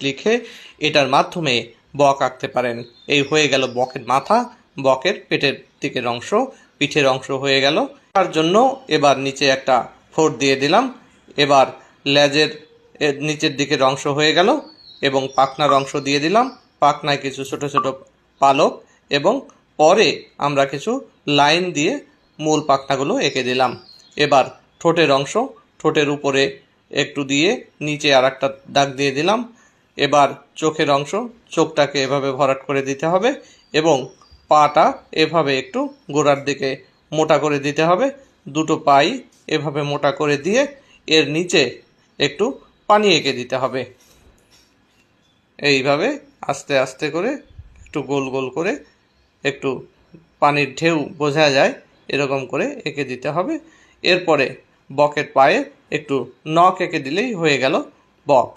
লিখে এটার মাধ্যমে বক আঁকতে পারেন। এই হয়ে গেল বকের মাথা, বকের পেটের দিকের অংশ, পিঠের অংশ হয়ে গেল। তার জন্য এবার নিচে একটা ফোর দিয়ে দিলাম। এবার লেজের নিচের দিকের অংশ হয়ে গেল এবং পাখনার অংশ দিয়ে দিলাম। পাখনায় কিছু ছোট ছোট পালক এবং পরে আমরা কিছু লাইন দিয়ে মূল পাখনাগুলো এঁকে দিলাম। এবার ঠোঁটের অংশ, ঠোঁটের উপরে একটু দিয়ে নিচে আর একটা দাগ দিয়ে দিলাম। এবার চোখের অংশ, চোখটাকে এভাবে ভরাট করে দিতে হবে এবং পাটা এভাবে একটু গোড়ার দিকে মোটা করে দিতে হবে। দুটো পাই এভাবে মোটা করে দিয়ে এর নিচে একটু পানি এঁকে দিতে হবে। এইভাবে আস্তে আস্তে করে একটু গোল গোল করে একটু পানির ঢেউ বোঝা যায় এরকম করে এঁকে দিতে হবে। এরপরে বকের পায়ে একটু নখ এঁকে দিলেই হয়ে গেল বক।